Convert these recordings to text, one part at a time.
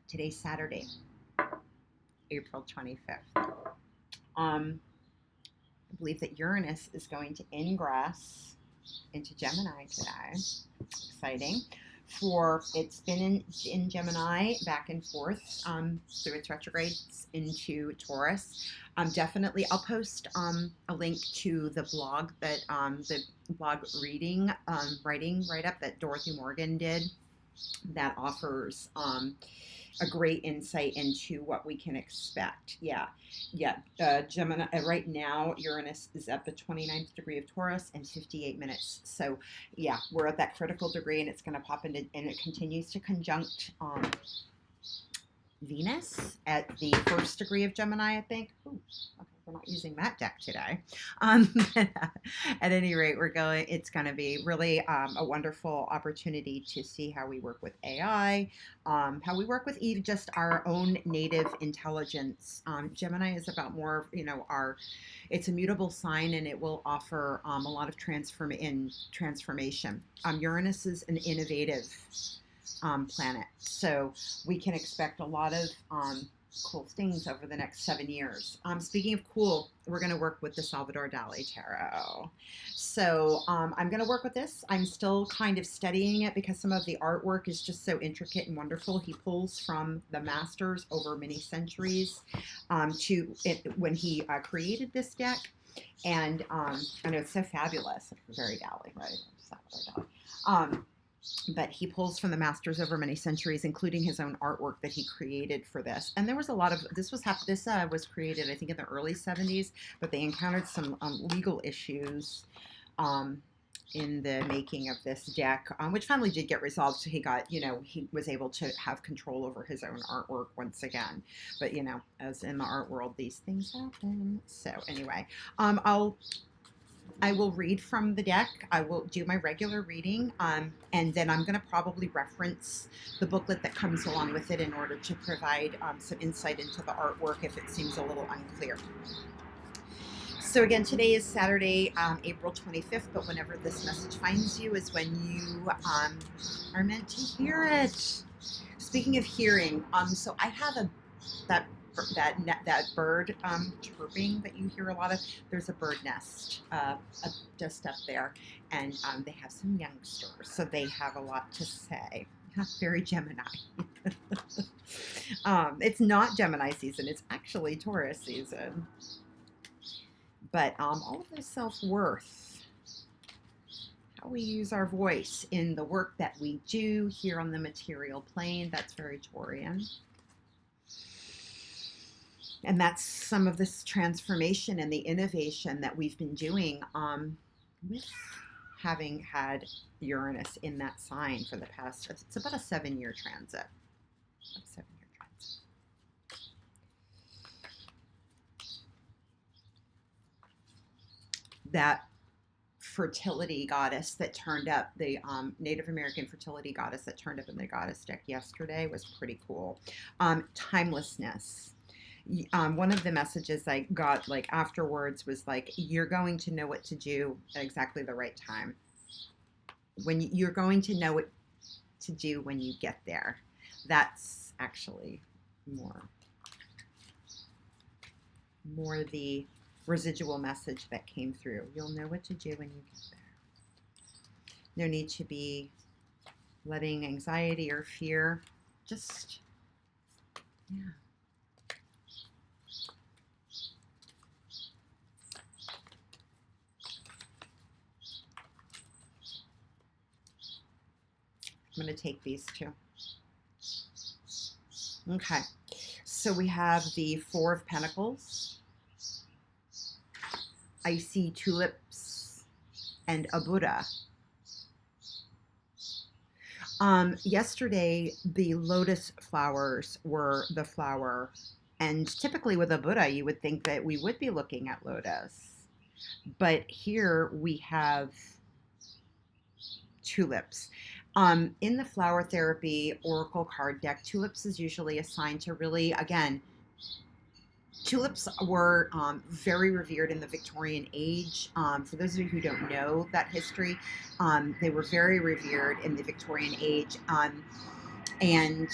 Today's Saturday, April 25th. I believe that Uranus is going to ingress into Gemini today. Exciting. It's been in Gemini back and forth through its retrogrades into Taurus. Definitely, I'll post a link to the blog that the blog writing write up that Dorothy Morgan did that offers a great insight into what we can expect. Gemini, right now, Uranus is at the 29th degree of Taurus in 58 minutes. So, yeah, we're at that critical degree, and it's going to pop into, and it continues to conjunct Venus at the first degree of Gemini, I think. Ooh, okay, we're not using that deck today. But at any rate, it's going to be really a wonderful opportunity to see how we work with AI, how we work with even just our own native intelligence. Gemini is about more, it's a mutable sign, and it will offer a lot of transformation. Uranus is an innovative planet. So we can expect a lot of cool things over the next 7 years. Speaking of cool, we're going to work with the Salvador Dali Tarot. So I'm going to work with this. I'm still kind of studying it because some of the artwork is just so intricate and wonderful. He pulls from the masters over many centuries when he created this deck. And I know it's so fabulous. Very Dali, right? Salvador Dali. But he pulls from the masters over many centuries, including his own artwork that he created for this. And there was a lot of this was created, I think, in the early 70s, but they encountered some legal issues in the making of this deck, which finally did get resolved. So he was able to have control over his own artwork once again. But as in the art world, these things happen. So anyway, I will read from the deck. I will do my regular reading, and then I'm going to probably reference the booklet that comes along with it in order to provide some insight into the artwork if it seems a little unclear. So again, today is Saturday, April 25th, but whenever this message finds you is when you are meant to hear it. Speaking of hearing, so I have that bird chirping that you hear a lot of. There's a bird nest just up there, and they have some youngsters, so they have a lot to say. Very Gemini. It's not Gemini season, it's actually Taurus season. But all of this self-worth, how we use our voice in the work that we do here on the material plane, that's very Taurian. And that's some of this transformation and the innovation that we've been doing with having had Uranus in that sign for the past, it's about a 7-year transit. That fertility goddess that turned up, the Native American fertility goddess that turned up in the goddess deck yesterday was pretty cool. Timelessness. One of the messages I got afterwards was you're going to know what to do at exactly the right time. When you're going to know what to do when you get there. That's actually more the residual message that came through. You'll know what to do when you get there. No need to be letting anxiety or fear just, yeah. I'm going to take these two. Okay, so we have the Four of Pentacles, icy tulips, and a Buddha. Yesterday, the lotus flowers were the flower, and typically with a Buddha, you would think that we would be looking at lotus. But here we have tulips. In the flower therapy oracle card deck, tulips is usually assigned to really, again, tulips were very revered in the Victorian age. For those of you who don't know that history, they were very revered in the Victorian age. And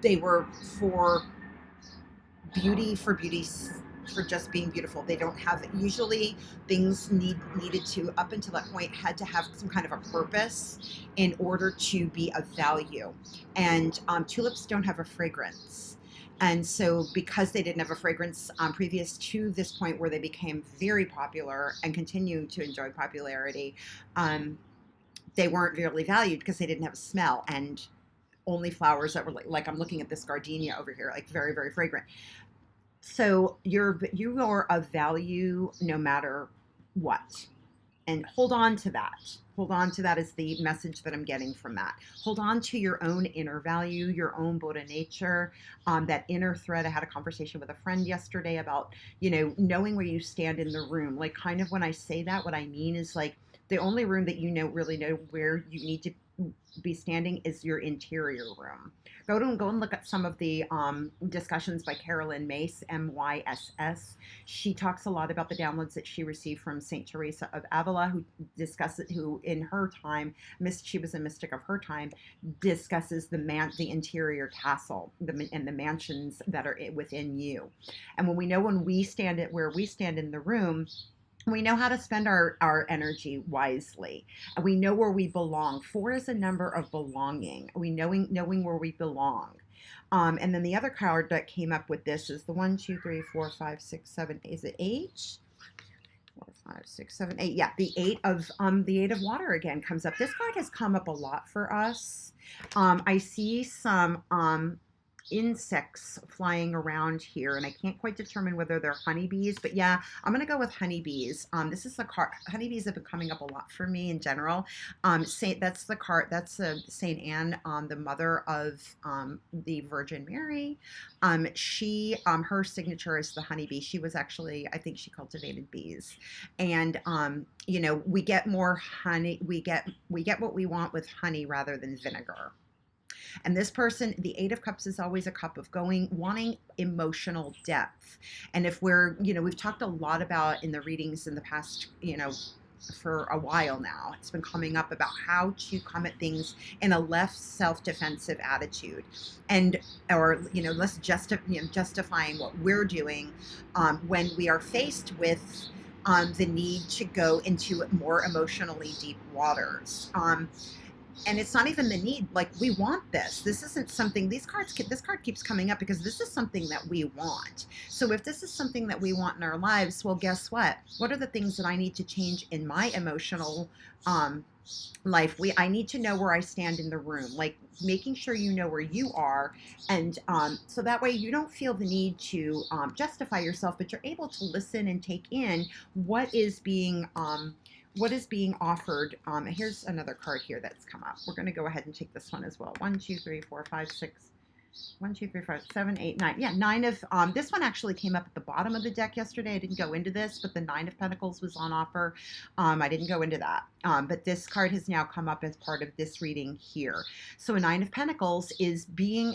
they were for beauty, for just being beautiful. They don't have, usually things needed to, up until that point, had to have some kind of a purpose in order to be of value. And tulips don't have a fragrance. And so, because they didn't have a fragrance previous to this point where they became very popular and continue to enjoy popularity, they weren't really valued because they didn't have a smell. And only flowers that were like I'm looking at this gardenia over here, like very, very fragrant. So you are of value no matter what. And hold on to that. Hold on to that is the message that I'm getting from that. Hold on to your own inner value, your own Buddha nature, that inner thread. I had a conversation with a friend yesterday about, knowing where you stand in the room. Like, kind of when I say that, what I mean is like the only room that really know where you need to be standing is your interior room. Go and look at some of the discussions by Carolyn Myss, Myss. She talks a lot about the downloads that she received from Saint Teresa of Avila, who in her time, she was a mystic of her time, discusses the interior castle and the mansions that are within you. And when we stand at where we stand in the room, we know how to spend our energy wisely. We know where we belong. 4 is a number of belonging. Knowing where we belong. And then the other card that came up with this is the 1, 2, 3, 4, 5, 6, 7. Is it 8? 4, 5, 6, 7, 8. Yeah, the 8 of water again comes up. This card has come up a lot for us. I see some insects flying around here, and I can't quite determine whether they're honeybees, but yeah, I'm gonna go with honeybees. This is the card. Honeybees have been coming up a lot for me in general. That's the card. That's Saint Anne, the mother of the Virgin Mary. Her signature is the honeybee. She was actually, I think she cultivated bees, and we get more honey. We get what we want with honey rather than vinegar. And this person, the 8 of Cups, is always a cup of wanting emotional depth. And if we've talked a lot about in the readings in the past, for a while now, it's been coming up about how to come at things in a less self-defensive attitude, or less justifying what we're doing when we are faced with the need to go into more emotionally deep waters. And it's not even the need, like, we want this. This isn't something, this card keeps coming up because this is something that we want. So if this is something that we want in our lives, well, guess what? What are the things that I need to change in my emotional life? I need to know where I stand in the room, like making sure you know where you are. And so that way you don't feel the need to justify yourself, but you're able to listen and take in what is being offered. Here's another card here that's come up. We're going to go ahead and take this one as well. 1, 2, 3, 4, 5, 6. 1, 2, 3, 4, 7, 8, 9. Yeah, 9 of, this one actually came up at the bottom of the deck yesterday. I didn't go into this, but the 9 of Pentacles was on offer. I didn't go into that. But this card has now come up as part of this reading here. So a 9 of Pentacles is being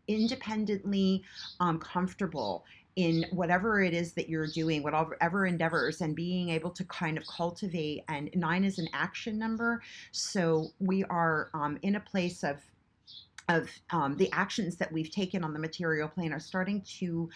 independently comfortable in whatever it is that you're doing, whatever endeavors, and being able to kind of cultivate. And 9 is an action number. So we are in a place of the actions that we've taken on the material plane are starting to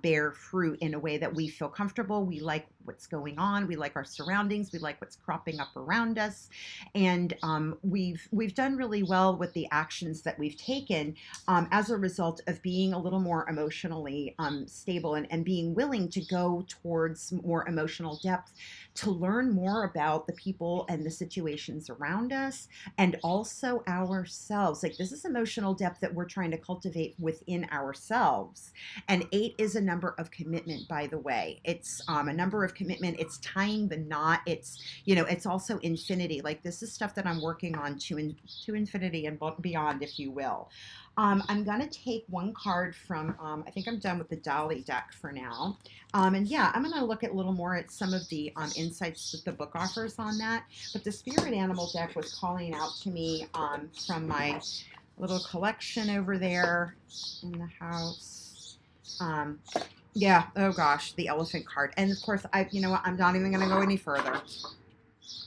bear fruit in a way that we feel comfortable. We like what's going on. We like our surroundings. We like what's cropping up around us. And we've done really well with the actions that we've taken as a result of being a little more emotionally stable and being willing to go towards more emotional depth to learn more about the people and the situations around us, and also ourselves. Like, this is emotional depth that we're trying to cultivate within ourselves. And 8 is a number of commitment, by the way. It's a number of commitment. It's tying the knot. It's also infinity. Like, this is stuff that I'm working on to infinity and beyond, if you will. I'm going to take one card from, I think I'm done with the Dali deck for now. And yeah, I'm going to look at a little more at some of the insights that the book offers on that. But the Spirit Animal deck was calling out to me from my little collection over there in the house. Yeah, oh gosh, the Elephant card. And of course, I'm not even going to go any further.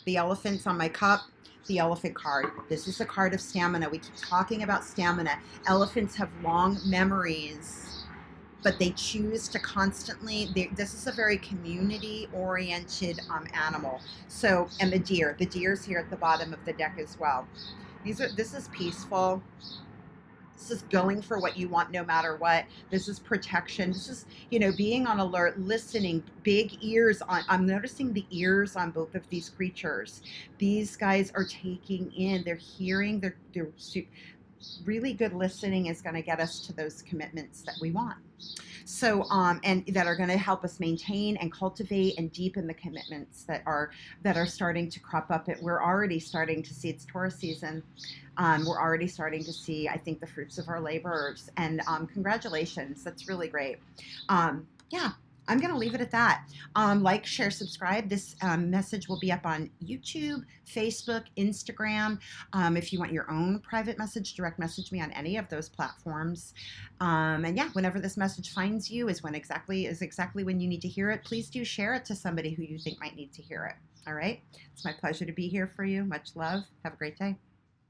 The elephants on my cup, the elephant card. This is a card of stamina. We keep talking about stamina. Elephants have long memories, but they choose to constantly, this is a very community-oriented animal. So, and the deer's here at the bottom of the deck as well. This is peaceful. This is going for what you want no matter what. This is protection. This is, being on alert, listening, big ears on. I'm noticing the ears on both of these creatures. These guys are taking in, they're hearing, they're really good listening is going to get us to those commitments that we want. So, and that are going to help us maintain and cultivate and deepen the commitments that are starting to crop up. We're already starting to see, it's Taurus season. We're already starting to see, I think, the fruits of our labors. And congratulations, that's really great. Yeah. I'm going to leave it at that. Like, share, subscribe. This message will be up on YouTube, Facebook, Instagram. If you want your own private message, direct message me on any of those platforms. And yeah, whenever this message finds you is exactly when you need to hear it. Please do share it to somebody who you think might need to hear it. All right. It's my pleasure to be here for you. Much love. Have a great day.